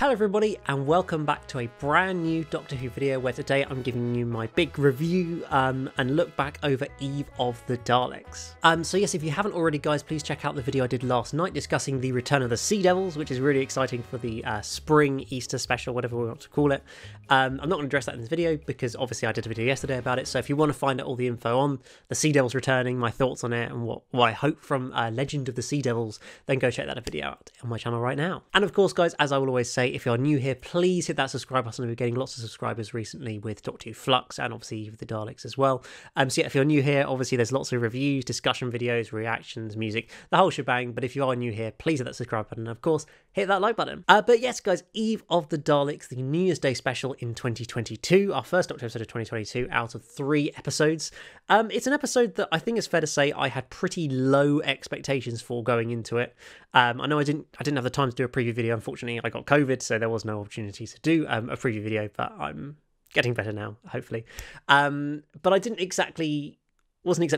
Hello everybody and welcome back to a brand new Doctor Who video where today I'm giving you my big review and look back over Eve of the Daleks. So yes, if you haven't already guys, please check out the video I did last night discussing the return of the Sea Devils, which is really exciting for the spring Easter special, whatever we want to call it. I'm not going to address that in this video because obviously I did a video yesterday about it, so if you want to find out all the info on the Sea Devils returning, my thoughts on it and what I hope from Legend of the Sea Devils, then go check that video out on my channel right now. And of course guys, as I will always say, if you're new here, please hit that subscribe button. We're getting lots of subscribers recently with Doctor Who Flux and obviously Eve of the Daleks as well. So yeah, if you're new here, obviously there's lots of reviews, discussion videos, reactions, music, the whole shebang. But if you are new here, please hit that subscribe button and of course hit that like button. But yes guys, Eve of the Daleks, the New Year's Day special in 2022, our first Doctor episode of 2022 out of 3 episodes. It's an episode that I think it's fair to say I had pretty low expectations for going into it. I know I didn't have the time to do a preview video. Unfortunately, I got COVID, so there was no opportunity to do a preview video, but I'm getting better now, hopefully. But I wasn't exactly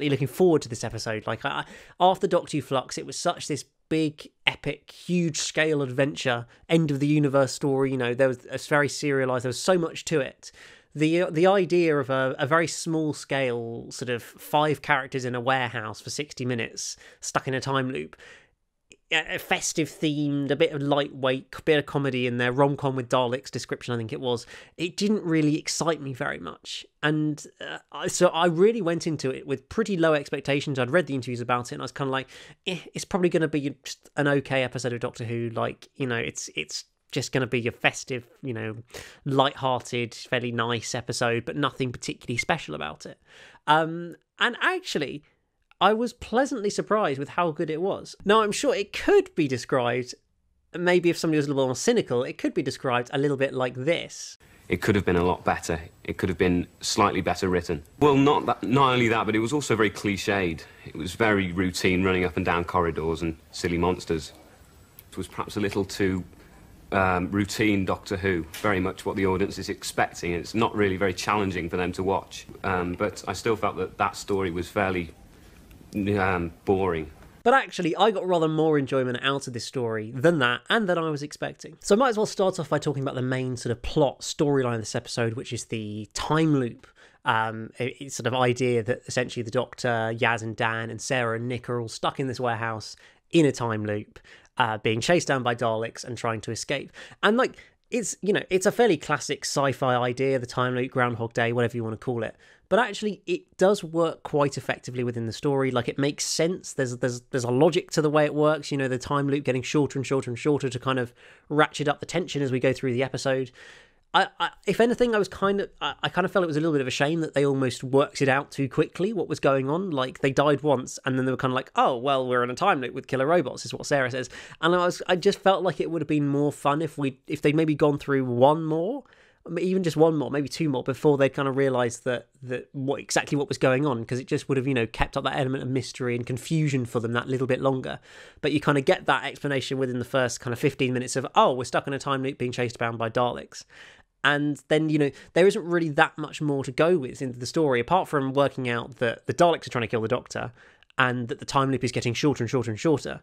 looking forward to this episode. Like after Doctor Who Flux, it was such this big, epic, huge scale adventure, end of the universe story. You know, it's very serialized. There was so much to it. The idea of a very small scale sort of 5 characters in a warehouse for 60 minutes stuck in a time loop, festive themed, a bit of lightweight, bit of comedy in there, rom-com with Daleks description I think it was, it didn't really excite me very much. And so I really went into it with pretty low expectations. I'd read the interviews about it and I was kind of like, it's probably going to be just an okay episode of Doctor Who. Like, you know, it's just going to be your festive, you know, light-hearted, fairly nice episode, but nothing particularly special about it. And actually, I was pleasantly surprised with how good it was. Now, I'm sure it could be described, maybe if somebody was a little more cynical, it could be described a little bit like this. It could have been a lot better. It could have been slightly better written. Well, not only that, but it was also very cliched. It was very routine, running up and down corridors and silly monsters. It was perhaps a little too routine Doctor Who, very much what the audience is expecting. It's not really very challenging for them to watch. But I still felt that story was fairly boring. But actually, I got rather more enjoyment out of this story than that, and than I was expecting. So I might as well start off by talking about the main sort of plot storyline of this episode, which is the time loop. It's sort of idea that essentially the Doctor, Yaz and Dan and Sarah and Nick are all stuck in this warehouse in a time loop, being chased down by Daleks and trying to escape. And like, it's, you know, it's a fairly classic sci-fi idea, the time loop, Groundhog Day, whatever you want to call it. But actually, it does work quite effectively within the story. Like, it makes sense. There's a logic to the way it works. You know, the time loop getting shorter and shorter and shorter to kind of ratchet up the tension as we go through the episode. If anything, I kind of felt it was a little bit of a shame that they almost worked it out too quickly, what was going on. Like, they died once, and then they were kind of like, oh, well, we're in a time loop with killer robots, is what Sarah says. And I just felt like it would have been more fun if they'd maybe gone through one more, even just one more, maybe 2 more, before they'd kind of realised that exactly what was going on, because it just would have, you know, kept up that element of mystery and confusion for them that little bit longer. But you kind of get that explanation within the first kind of 15 minutes of, oh, we're stuck in a time loop being chased down by Daleks. And then, you know, there isn't really that much more to go with into the story, apart from working out that the Daleks are trying to kill the Doctor and that the time loop is getting shorter and shorter and shorter.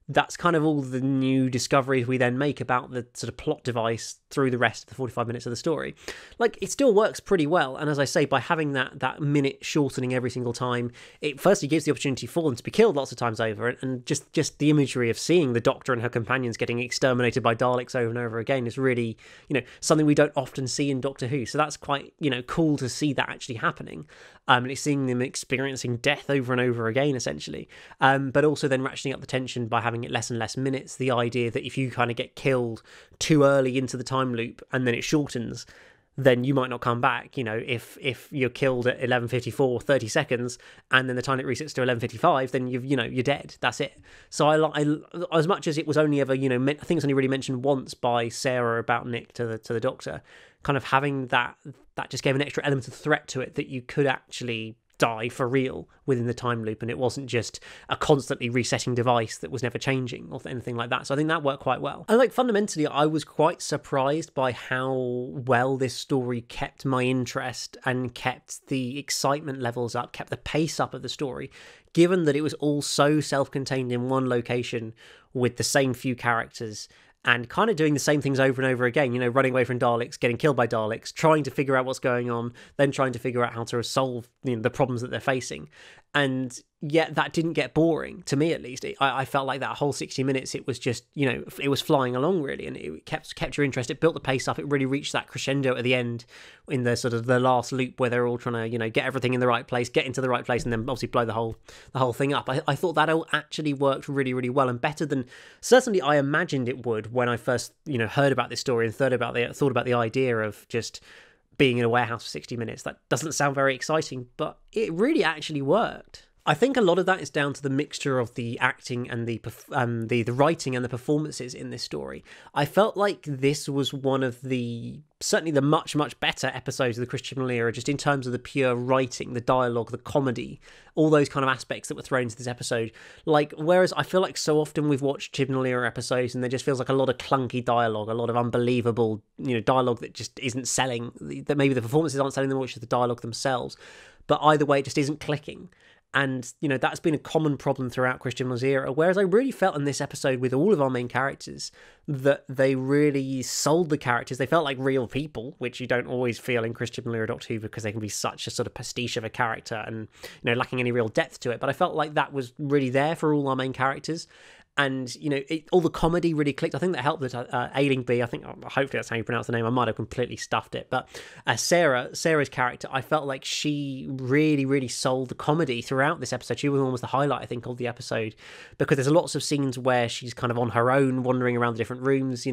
That's kind of all the new discoveries we then make about the sort of plot device through the rest of the 45 minutes of the story. Like, it still works pretty well, and as I say, by having that minute shortening every single time, it firstly gives the opportunity for them to be killed lots of times over, and just the imagery of seeing the Doctor and her companions getting exterminated by Daleks over and over again is really, you know, something we don't often see in Doctor Who, so that's quite, you know, cool to see that actually happening. And it's seeing them experiencing death over and over again, essentially. But also then ratcheting up the tension by having it less and less minutes. The idea that if you kind of get killed too early into the time loop and then it shortens, then you might not come back. You know, if you're killed at 11:54, 30 seconds, and then the time it resets to 11:55, then you're dead. That's it. So I as much as it was only ever, you know, I think it's only really mentioned once by Sarah about Nick to the Doctor, kind of having that just gave an extra element of threat to it, that you could actually die for real within the time loop, and it wasn't just a constantly resetting device that was never changing or anything like that. So I think that worked quite well. And like, fundamentally, I was quite surprised by how well this story kept my interest and kept the excitement levels up, kept the pace up of the story, given that it was all so self-contained in one location with the same few characters. and kind of doing the same things over and over again, running away from Daleks, getting killed by Daleks, trying to figure out what's going on, then trying to figure out how to solve the problems that they're facing. And yet that didn't get boring, to me at least. I felt like that whole 60 minutes, it was just, it was flying along really, and it kept your interest. It built the pace up. It really reached that crescendo at the end in the sort of the last loop where they're all trying to, get everything in the right place, get into the right place, and then obviously blow the whole thing up. I thought that all actually worked really, really well, and better than certainly I imagined it would when I first, heard about this story and thought about the idea of just being in a warehouse for 60 minutes. That doesn't sound very exciting, but it really actually worked. I think a lot of that is down to the mixture of the acting and the writing and the performances in this story. I felt like this was one of certainly the much, much better episodes of the Chris Chibnall era, just in terms of the pure writing, the dialogue, the comedy, all those kind of aspects that were thrown into this episode. Whereas I feel like so often we've watched Chibnall era episodes and there just feels like a lot of clunky dialogue, a lot of unbelievable, dialogue that just isn't selling, that maybe the performances aren't selling them, which is the dialogue themselves. But either way, it just isn't clicking. And, that's been a common problem throughout Chris Chibnall's era, whereas I really felt in this episode with all of our main characters that they really sold the characters. They felt like real people, which you don't always feel in Chris Chibnall era Doctor Who because they can be such a sort of pastiche of a character and, lacking any real depth to it. But I felt like that was really there for all our main characters. And, all the comedy really clicked. I think that helped that Ailing B, hopefully that's how you pronounce the name. I might have completely stuffed it. But Sarah's character, I felt like she really, really sold the comedy throughout this episode. She was almost the highlight, I think, of the episode, because there's lots of scenes where she's kind of on her own, wandering around the different rooms,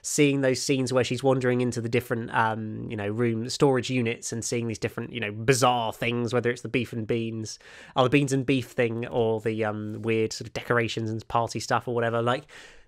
seeing those scenes where she's wandering into the different, room storage units and seeing these different, bizarre things, whether it's the beef and beans, or the beans and beef thing, or the weird sort of decorations and party stuff or whatever.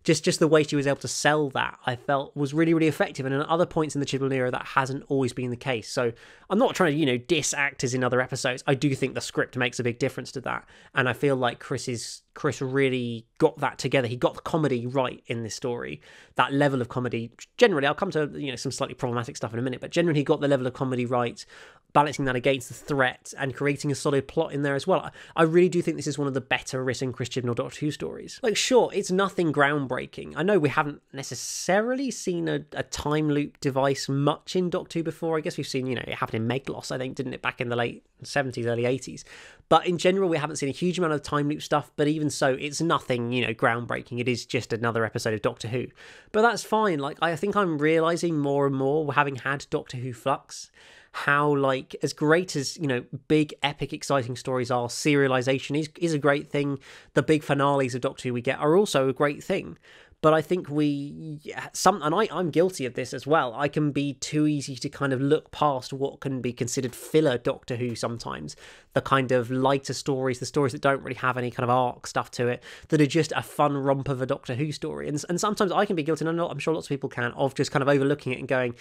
Just the way she was able to sell that, I felt was really, really effective. And at other points in the Chibnall era, that hasn't always been the case. So I'm not trying to, diss actors in other episodes. I do think the script makes a big difference to that. And I feel like Chris really got that together. He got the comedy right in this story. That level of comedy, generally, I'll come to, some slightly problematic stuff in a minute, but generally he got the level of comedy right, balancing that against the threat and creating a solid plot in there as well. I really do think this is one of the better written Chris Chibnall Doctor Who stories. Sure, it's nothing groundbreaking. I know we haven't necessarily seen a time loop device much in Doctor Who before. I guess we've seen, it happened in Meglos, I think, didn't it, back in the late 70s, early 80s. But in general, we haven't seen a huge amount of time loop stuff, but even so, it's nothing, groundbreaking. It is just another episode of Doctor Who. But that's fine. I think I'm realising more and more, having had Doctor Who Flux, how, as great as, big, epic, exciting stories are, serialisation is a great thing. The big finales of Doctor Who we get are also a great thing. But I think I'm guilty of this as well. I can be too easy to kind of look past what can be considered filler Doctor Who sometimes. The kind of lighter stories, the stories that don't really have any kind of arc stuff to it, that are just a fun romp of a Doctor Who story. And sometimes I can be guilty, and I'm sure lots of people can, of just kind of overlooking it and going,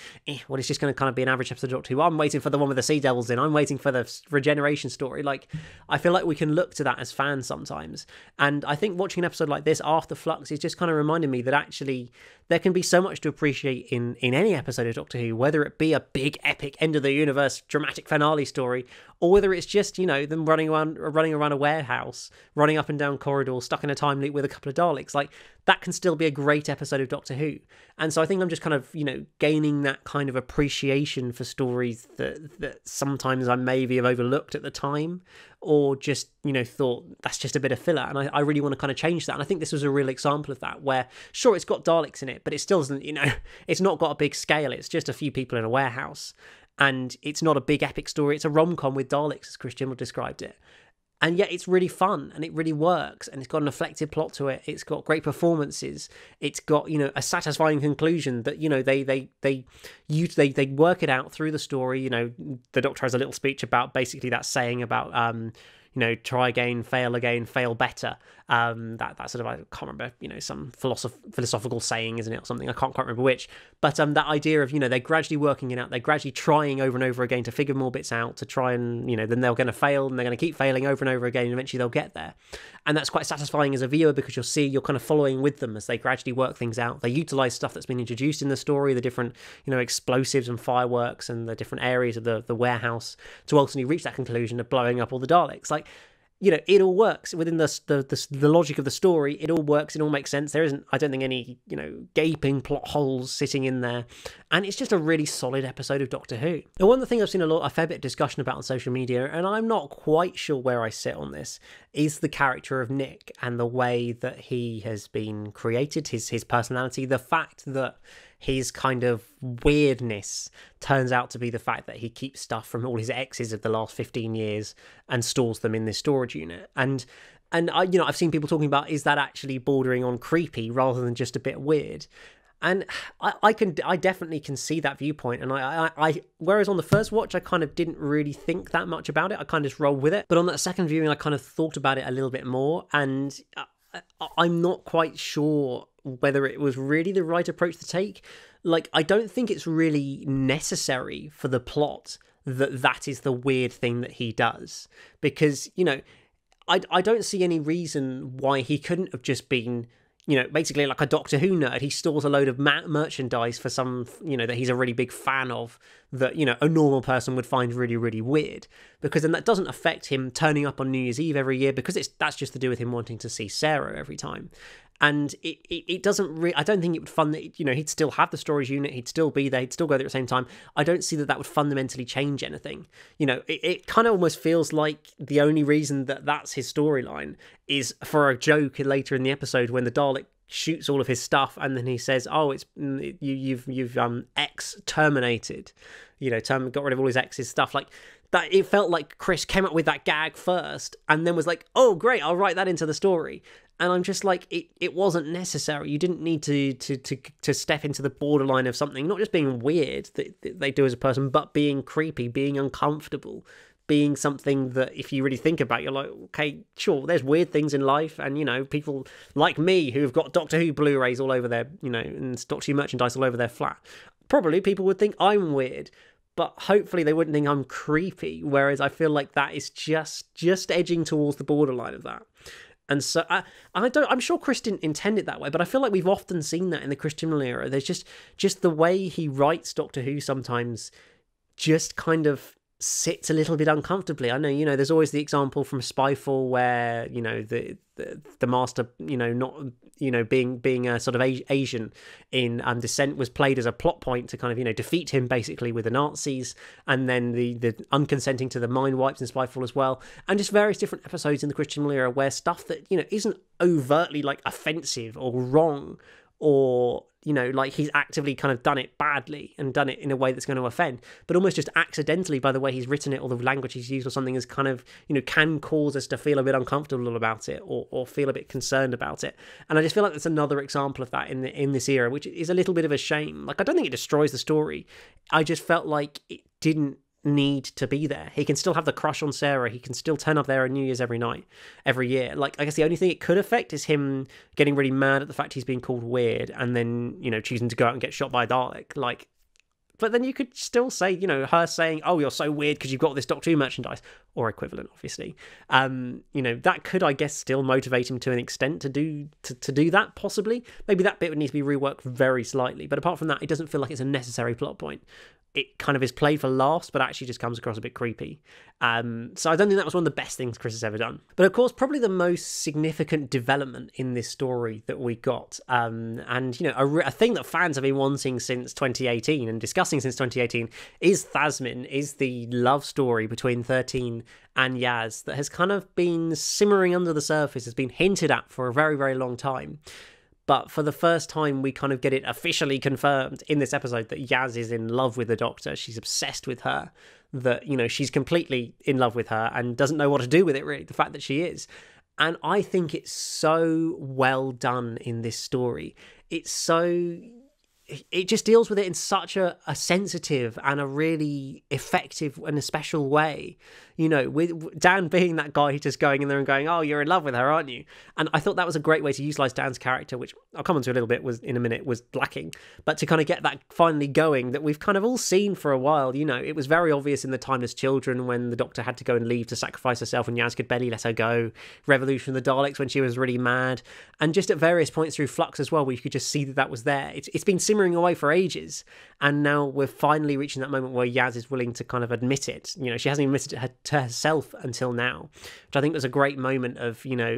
well, it's just going to kind of be an average episode of Doctor Who. I'm waiting for the one with the Sea Devils in. I'm waiting for the regeneration story. I feel like we can look to that as fans sometimes. And I think watching an episode like this after Flux is just kind of reminding me that actually there can be so much to appreciate in any episode of Doctor Who, whether it be a big epic end of the universe dramatic finale story, or whether it's just them running around a warehouse, running up and down corridors, stuck in a time loop with a couple of Daleks. That can still be a great episode of Doctor Who. And so I think I'm just kind of gaining that kind of appreciation for stories that sometimes I maybe have overlooked at the time, or just thought that's just a bit of filler, and I really want to kind of change that. And I think this was a real example of that, where sure, it's got Daleks in it, but it still doesn't, it's not got a big scale. It's just a few people in a warehouse, and it's not a big epic story. It's a rom-com with Daleks, as Chris Chibnall described it. And yet it's really fun, and it really works, and it's got an effective plot to it. It's got great performances. It's got, a satisfying conclusion that, they work it out through the story. The Doctor has a little speech about basically that saying about, try again, fail better. That sort of, I can't remember, some philosophical saying, isn't it, or something? I can't quite remember which. But that idea of, they're gradually working it out. They're gradually trying over and over again to figure more bits out, to try and, then they're going to fail, and they're going to keep failing over and over again, and eventually they'll get there. And that's quite satisfying as a viewer, because you're kind of following with them as they gradually work things out. They utilise stuff that's been introduced in the story, the different, explosives and fireworks and the different areas of the warehouse, to ultimately reach that conclusion of blowing up all the Daleks. it all works within the logic of the story. It all works. It all makes sense. There isn't, I don't think, any, gaping plot holes sitting in there. And it's just a really solid episode of Doctor Who. And one of the things I've seen a fair bit of discussion about on social media, and I'm not quite sure where I sit on this, is the character of Nick and the way that he has been created, his personality, the fact that his kind of weirdness turns out to be the fact that he keeps stuff from all his exes of the last 15 years and stores them in this storage unit. And I, I've seen people talking about, is that actually bordering on creepy rather than just a bit weird? And I definitely can see that viewpoint. And I whereas on the first watch, I kind of didn't really think that much about it. I kind of just rolled with it. But on that second viewing, I kind of thought about it a little bit more. And I'm not quite sure whether it was really the right approach to take. Like, I don't think it's really necessary for the plot that is the weird thing that he does. Because, I don't see any reason why he couldn't have just been, basically like a Doctor Who nerd. He stores a load of merchandise for some, that he's a really big fan of, that, a normal person would find really, really weird. Because then that doesn't affect him turning up on New Year's Eve every year, because that's just to do with him wanting to see Sarah every time. And it doesn't really, I don't think it would he'd still have the storage unit, he'd still be there, he'd still go there at the same time. I don't see that would fundamentally change anything. It kind of almost feels like the only reason that's his storyline is for a joke later in the episode when the Dalek shoots all of his stuff and then he says, oh, it's you've terminated, got rid of all his ex's stuff. Like that, it felt like Chris came up with that gag first and then was like, oh great, I'll write that into the story. And I'm just like, it wasn't necessary. You didn't need to step into the borderline of something, not just being weird that they do as a person, but being creepy, being uncomfortable, being something that if you really think about, you're like, okay, sure, there's weird things in life. And, people like me who've got Doctor Who Blu-rays all over their, and Doctor Who merchandise all over their flat. Probably people would think I'm weird, but hopefully they wouldn't think I'm creepy. Whereas I feel like that is just edging towards the borderline of that. And so I'm sure Chris didn't intend it that way, but I feel like we've often seen that in the Chris Chibnall era. There's just the way he writes Doctor Who sometimes just kind of sits a little bit uncomfortably. I know, there's always the example from Spyfall where, the master, not, being a sort of Asian in Descent was played as a plot point to kind of, defeat him basically with the Nazis, and then the unconsenting to the mind wipes in Spyfall as well, and just various different episodes in the Chris Chibnall era where stuff that, isn't overtly like offensive or wrong, or like he's actively kind of done it badly and done it in a way that's going to offend, but almost just accidentally by the way he's written it or the language he's used or something is kind of, can cause us to feel a bit uncomfortable about it or feel a bit concerned about it. And I just feel like that's another example of that in this era, which is a little bit of a shame. Like, I don't think it destroys the story. I just felt like it didn't need to be there. He can still have the crush on Sarah. He can still turn up there on New Year's every year. Like, I guess the only thing it could affect is him getting really mad at the fact he's being called weird and then, choosing to go out and get shot by a Dalek. Like, but then you could still say, her saying, oh, you're so weird because you've got this Doctor Who merchandise, or equivalent, obviously. That could, I guess, still motivate him to an extent to do that, possibly. Maybe that bit would need to be reworked very slightly. But apart from that, it doesn't feel like it's a necessary plot point. It kind of is played for laughs, but actually just comes across a bit creepy. So I don't think that was one of the best things Chris has ever done. But of course, probably the most significant development in this story that we got, and a thing that fans have been wanting since 2018 and discussing since 2018 is Thasmin, is the love story between 13 and Yaz that has kind of been simmering under the surface, has been hinted at for a very, very long time. But for the first time, we kind of get it officially confirmed in this episode that Yaz is in love with the Doctor. She's obsessed with her, that, she's completely in love with her and doesn't know what to do with it, really, the fact that she is. And I think it's so well done in this story. It just deals with it in such a sensitive and a really effective and a special way. With Dan being that guy who's just going in there and going, oh, you're in love with her, aren't you? And I thought that was a great way to utilise Dan's character, which I'll come on to a little bit in a minute, was lacking. But to kind of get that finally going that we've kind of all seen for a while. It was very obvious in The Timeless Children when the Doctor had to go and leave to sacrifice herself and Yaz could barely let her go. Revolution of the Daleks when she was really mad. And just at various points through Flux as well, where you could just see that was there. It's been simmering away for ages. And now we're finally reaching that moment where Yaz is willing to kind of admit it. You know, she hasn't even admitted it to herself until now, which I think was a great moment of, you know,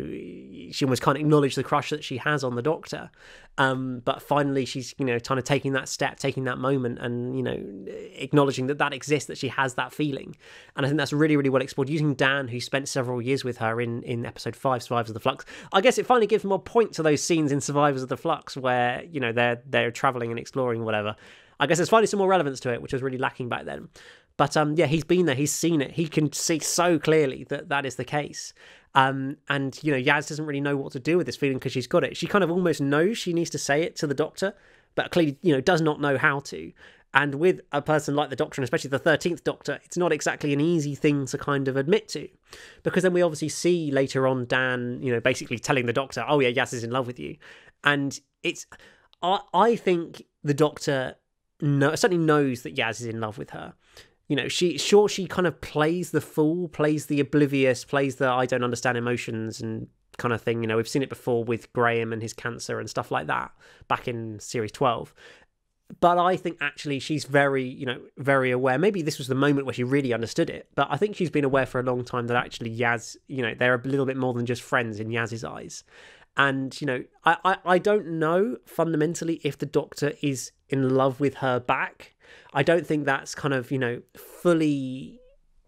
she almost can't acknowledge the crush that she has on the Doctor. But finally she's, you know, kind of taking that step, taking that moment and, you know, acknowledging that exists, that she has that feeling. And I think that's really, really well explored using Dan, who spent several years with her in episode 5, Survivors of the Flux. I guess it finally gives more point to those scenes in Survivors of the Flux where, you know, they're traveling and exploring, whatever. I guess there's finally some more relevance to it, which was really lacking back then. But yeah, he's been there, he's seen it, he can see so clearly that is the case. And, you know, Yaz doesn't really know what to do with this feeling because she's got it. She kind of almost knows she needs to say it to the Doctor, but clearly, you know, does not know how to. And with a person like the Doctor, and especially the 13th Doctor, it's not exactly an easy thing to kind of admit to. Because then we obviously see later on Dan, you know, basically telling the Doctor, oh yeah, Yaz is in love with you. And it's, I think the Doctor certainly knows that Yaz is in love with her. You know, she kind of plays the fool, plays the oblivious, plays the I don't understand emotions and kind of thing. You know, we've seen it before with Graham and his cancer and stuff like that back in series 12. But I think actually she's very, you know, very aware. Maybe this was the moment where she really understood it, but I think she's been aware for a long time that actually Yaz, you know, they're a little bit more than just friends in Yaz's eyes. And, you know, I don't know fundamentally if the Doctor is in love with her back. I don't think that's kind of, you know, fully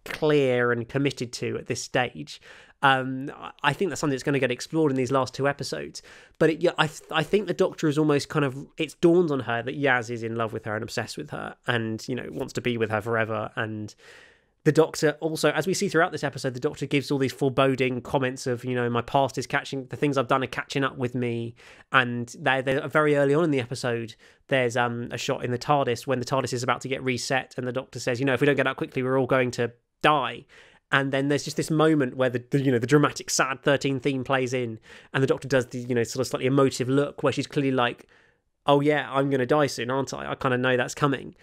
clear and committed to at this stage. I think that's something that's going to get explored in these last 2 episodes. But I think the Doctor is almost kind of, it's dawned on her that Yaz is in love with her and obsessed with her and, you know, wants to be with her forever. And the Doctor also, as we see throughout this episode, the Doctor gives all these foreboding comments of, you know, my past is the things I've done are catching up with me. And they're very early on in the episode, there's a shot in the TARDIS when the TARDIS is about to get reset and the Doctor says, you know, if we don't get out quickly, we're all going to die. And then there's just this moment where the you know, the dramatic sad 13 theme plays in and the Doctor does the, you know, sort of slightly emotive look where she's clearly like, oh yeah, I'm going to die soon, aren't I? I kind of know that's coming.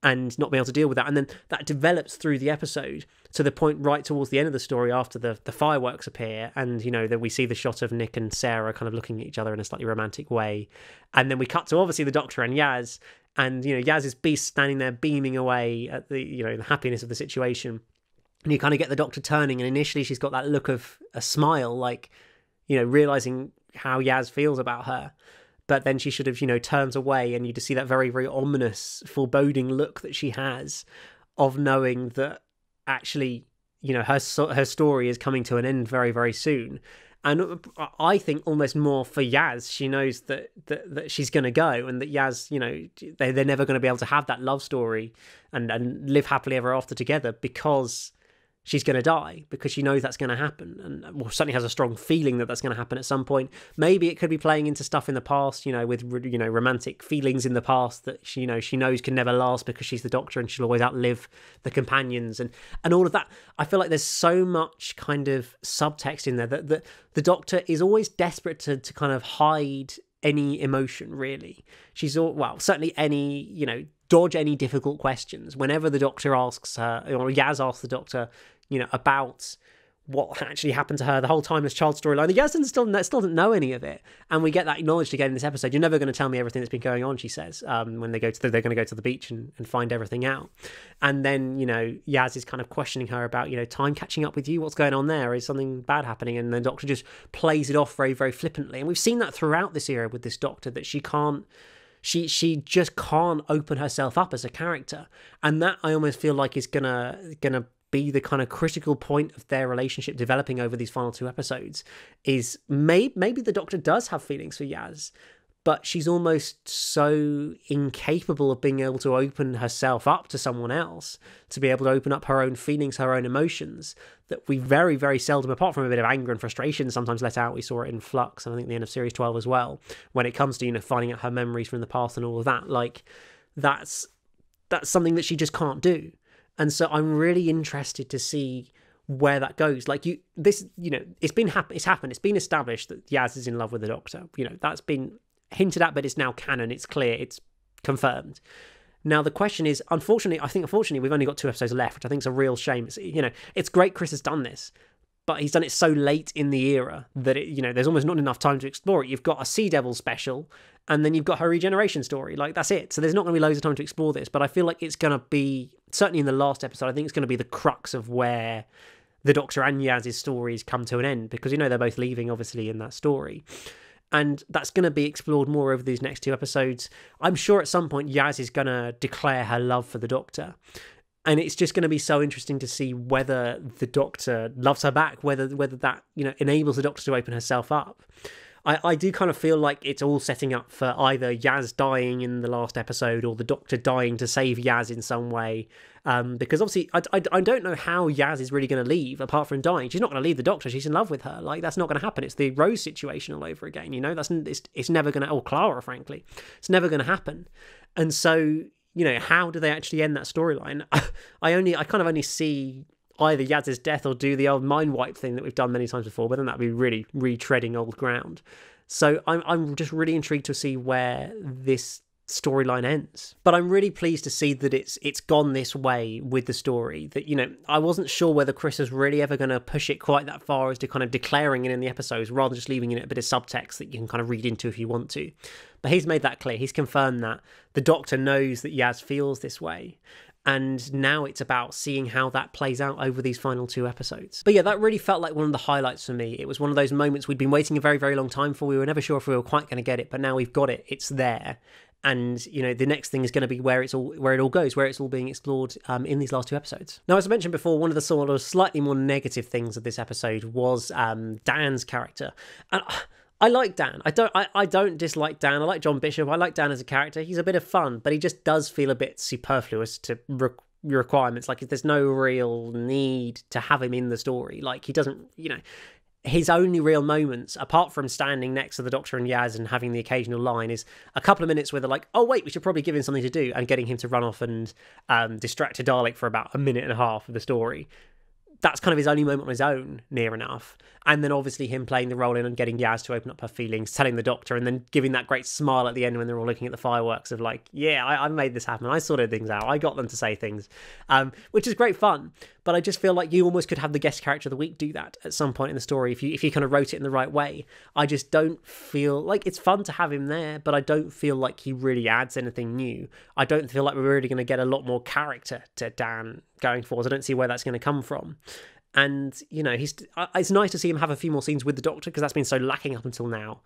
And not be able to deal with that. And then that develops through the episode to the point right towards the end of the story after the fireworks appear. And, you know, that we see the shot of Nick and Sarah kind of looking at each other in a slightly romantic way. And then we cut to obviously the Doctor and Yaz. And, you know, Yaz is standing there beaming away at the, you know, the happiness of the situation. And you kind of get the Doctor turning. And initially she's got that look of a smile, like, you know, realising how Yaz feels about her. But then she should have, you know, turns away and you just see that very, very ominous, foreboding look that she has of knowing that actually, you know, her story is coming to an end very, very soon. And I think almost more for Yaz, she knows that she's going to go and that Yaz, you know, they're never going to be able to have that love story and live happily ever after together because she's going to die, because she knows that's going to happen, and well, certainly has a strong feeling that that's going to happen at some point. Maybe it could be playing into stuff in the past, you know, with, you know, romantic feelings in the past that she, you know, she knows can never last because she's the Doctor and she'll always outlive the companions and all of that. I feel like there's so much kind of subtext in there that the Doctor is always desperate to kind of hide any emotion, really. She's all, well, certainly any, you know, dodge any difficult questions. Whenever the Doctor asks her, or Yaz asks the Doctor, you know, about what actually happened to her the whole time, this child storyline, the Yaz still doesn't know any of it. And we get that acknowledged again in this episode. You're never going to tell me everything that's been going on, she says, when they're going to go to the beach and find everything out. And then, you know, Yaz is kind of questioning her about, you know, time catching up with you. What's going on there? Is something bad happening? And the Doctor just plays it off very, very flippantly. And we've seen that throughout this era with this Doctor, that she just can't open herself up as a character. And that I almost feel like is gonna be the kind of critical point of their relationship developing over these final 2 episodes, is maybe the Doctor does have feelings for Yaz, but she's almost so incapable of being able to open herself up to someone else, to be able to open up her own feelings, her own emotions, that we very, very seldom, apart from a bit of anger and frustration sometimes let out. We saw it in Flux, and I think the end of series 12 as well, when it comes to, you know, finding out her memories from the past and all of that. Like, that's something that she just can't do. And so I'm really interested to see where that goes. Like, you know, it's happened. It's been established that Yaz is in love with the Doctor. You know, that's been hinted at, but it's now canon. It's clear. It's confirmed. Now, the question is, unfortunately, we've only got 2 episodes left, which I think is a real shame. It's, you know, it's great Chris has done this, but he's done it so late in the era that there's almost not enough time to explore it. You've got a Sea Devil special, and then you've got her regeneration story. Like, that's it. So there's not going to be loads of time to explore this, but I feel like it's going to be, certainly in the last episode, I think it's going to be the crux of where the Doctor and Yaz's stories come to an end, because they're both leaving, obviously, in that story. And that's going to be explored more over these next 2 episodes. I'm sure at some point Yaz is going to declare her love for the Doctor. And it's just going to be so interesting to see whether the Doctor loves her back, whether that, enables the Doctor to open herself up. I do kind of feel like it's all setting up for either Yaz dying in the last episode or the Doctor dying to save Yaz in some way. Because obviously, I don't know how Yaz is really going to leave, apart from dying. She's not going to leave the Doctor. She's in love with her. Like, that's not going to happen. It's the Rose situation all over again. It's never going to, or Clara, frankly. It's never going to happen. And so, how do they actually end that storyline? I kind of only see either Yaz's death or do the old mind wipe thing that we've done many times before, but then that'd be really retreading old ground. So I'm just really intrigued to see where this storyline ends. But I'm really pleased to see that it's gone this way with the story. That, I wasn't sure whether Chris was really ever going to push it quite that far as to kind of declaring it in the episodes, rather than just leaving it a bit of subtext that you can kind of read into if you want to. But he's made that clear. He's confirmed that the Doctor knows that Yaz feels this way. And now it's about seeing how that plays out over these final 2 episodes. But yeah, that really felt like one of the highlights for me. It was one of those moments we'd been waiting a very, very long time for. We were never sure if we were quite going to get it, but now we've got it. It's there. And, the next thing is going to be where it all goes, where it's all being explored in these last 2 episodes. Now, as I mentioned before, one of the sort of slightly more negative things of this episode was Dan's character. And I like Dan. I don't dislike Dan. I like John Bishop. I like Dan as a character. He's a bit of fun, but he just does feel a bit superfluous to requirements. Like, there's no real need to have him in the story. Like, he doesn't, his only real moments, apart from standing next to the Doctor and Yaz and having the occasional line, is a couple of minutes where they're like, oh, wait, we should probably give him something to do, and getting him to run off and distract a Dalek for about a minute and a half of the story. That's kind of his only moment on his own, near enough. And then obviously him playing the role in and getting Yaz to open up her feelings, telling the Doctor, and then giving that great smile at the end when they're all looking at the fireworks of like, yeah, I made this happen. I sorted things out. I got them to say things, which is great fun. But I just feel like you almost could have the guest character of the week do that at some point in the story if you kind of wrote it in the right way. I just don't feel like it's fun to have him there, but I don't feel like he really adds anything new. I don't feel like we're really going to get a lot more character to Dan going forward. I don't see where that's going to come from. And, it's nice to see him have a few more scenes with the Doctor, because that's been so lacking up until now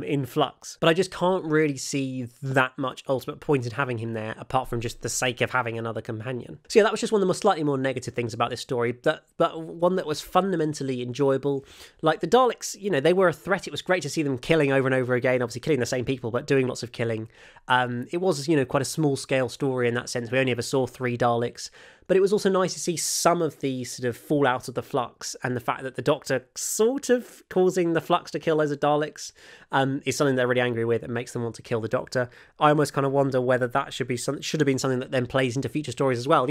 in Flux. But I just can't really see that much ultimate point in having him there, apart from just the sake of having another companion. So yeah, that was just one of the slightly more negative things about this story, but one that was fundamentally enjoyable. Like, the Daleks, they were a threat. It was great to see them killing over and over again, obviously killing the same people, but doing lots of killing. It was, quite a small-scale story in that sense. We only ever saw 3 Daleks. But it was also nice to see some of the sort of fallout of the Flux, and the fact that the Doctor sort of causing the Flux to kill loads of Daleks is something they're really angry with and makes them want to kill the Doctor. I almost kind of wonder whether that should have been something that then plays into future stories as well.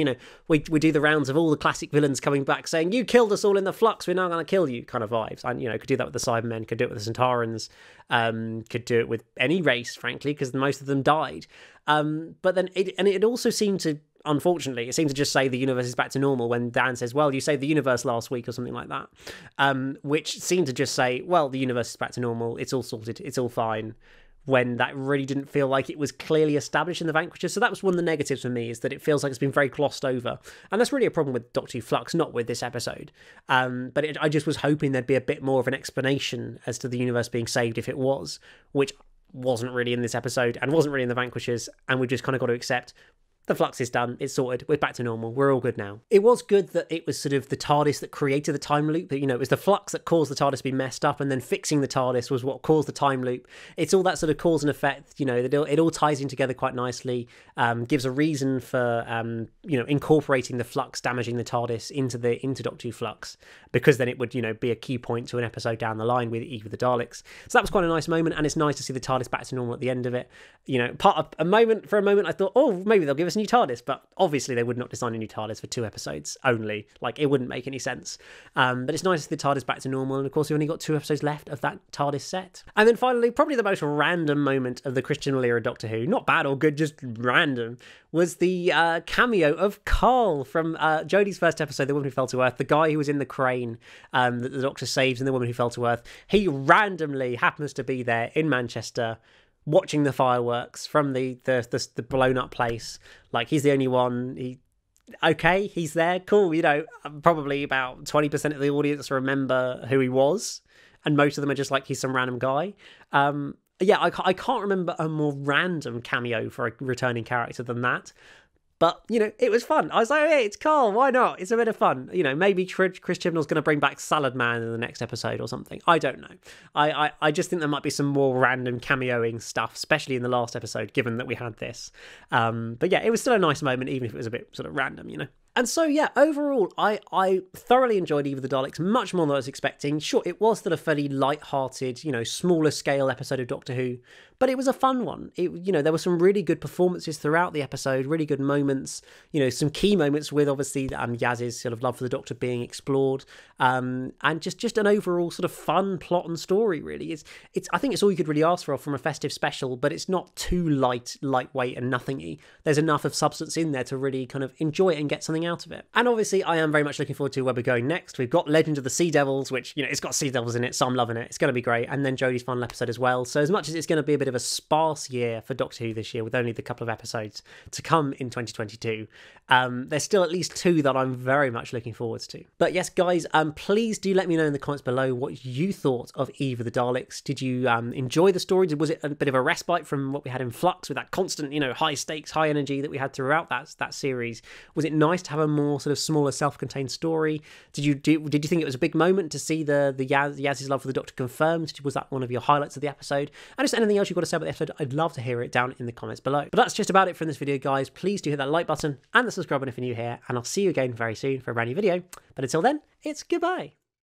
We do the rounds of all the classic villains coming back saying, you killed us all in the Flux, we're now going to kill you, kind of vibes. And, could do that with the Cybermen, could do it with the Centaurans, could do it with any race, frankly, because most of them died. But then it also seemed to, unfortunately, it seemed to just say the universe is back to normal when Dan says, well, you saved the universe last week or something like that, which seemed to just say, well, the universe is back to normal, it's all sorted, it's all fine, when that really didn't feel like it was clearly established in the Vanquishers. So that was one of the negatives for me, is that it feels like it's been very glossed over. And that's really a problem with Doctor Who Flux, not with this episode. But I just was hoping there'd be a bit more of an explanation as to the universe being saved if it was, which wasn't really in this episode and wasn't really in the Vanquishers, and we just kind of got to accept the Flux is done, it's sorted, we're back to normal, we're all good now. It was good that it was sort of the TARDIS that created the time loop, that, it was the Flux that caused the TARDIS to be messed up, and then fixing the TARDIS was what caused the time loop. It's all that sort of cause and effect, it all ties in together quite nicely, gives a reason for, incorporating the Flux damaging the TARDIS into Doctor Who Flux, because then it would, be a key point to an episode down the line with Eve of the Daleks. So that was quite a nice moment, and it's nice to see the TARDIS back to normal at the end of it. For a moment I thought, oh, maybe they'll give us a new TARDIS, but obviously they would not design a new TARDIS for 2 episodes only. Like, it wouldn't make any sense. But it's nice to see the TARDIS back to normal, and of course, we've only got 2 episodes left of that TARDIS set. And then finally, probably the most random moment of the Christian Bale era Doctor Who, not bad or good, just random, was the cameo of Carl from Jodie's first episode, The Woman Who Fell to Earth, the guy who was in the crane that the Doctor saves in The Woman Who Fell to Earth. He randomly happens to be there in Manchester, watching the fireworks from the blown up place. Like, he's the only one. He's there, cool. You know, probably about 20% of the audience remember who he was, and most of them are just like, he's some random guy. Yeah, I can't remember a more random cameo for a returning character than that. But, you know, it was fun. I was like, hey, it's Carl, why not? It's a bit of fun. You know, maybe Chris Chibnall's going to bring back Salad Man in the next episode or something. I don't know. I just think there might be some more random cameoing stuff, especially in the last episode, given that we had this. But yeah, it was still a nice moment, even if it was a bit sort of random, you know. And so, yeah, overall, I thoroughly enjoyed Eve of the Daleks, much more than I was expecting. Sure, it was still a fairly light-hearted, you know, smaller scale episode of Doctor Who, but it was a fun one. You know, there were some really good performances throughout the episode, really good moments, you know, some key moments with, obviously, Yaz's sort of love for the Doctor being explored, and just an overall sort of fun plot and story, really. I think it's all you could really ask for from a festive special, but it's not too lightweight and nothingy. There's enough of substance in there to really kind of enjoy it and get something out of it. And obviously, I am very much looking forward to where we're going next. We've got Legend of the Sea Devils, which, you know, it's got Sea Devils in it, so I'm loving it. It's going to be great. And then Jodie's final episode as well. So as much as it's going to be a bit of a sparse year for Doctor Who this year, with only the couple of episodes to come in 2022, there's still at least 2 that I'm very much looking forward to. But yes, guys, please do let me know in the comments below what you thought of Eve of the Daleks. Did you enjoy the story? Was it a bit of a respite from what we had in Flux, with that constant, you know, high stakes, high energy that we had throughout that series? Was it nice to have a more sort of smaller, self-contained story? Did you think it was a big moment to see the Yaz's love for the Doctor confirmed? Was that one of your highlights of the episode? And just anything else you've got to say about the episode, I'd love to hear it down in the comments below. But that's just about it from this video, guys. Please do hit that like button and the subscribe button if you're new here, and I'll see you again very soon for a brand new video. But until then, it's goodbye.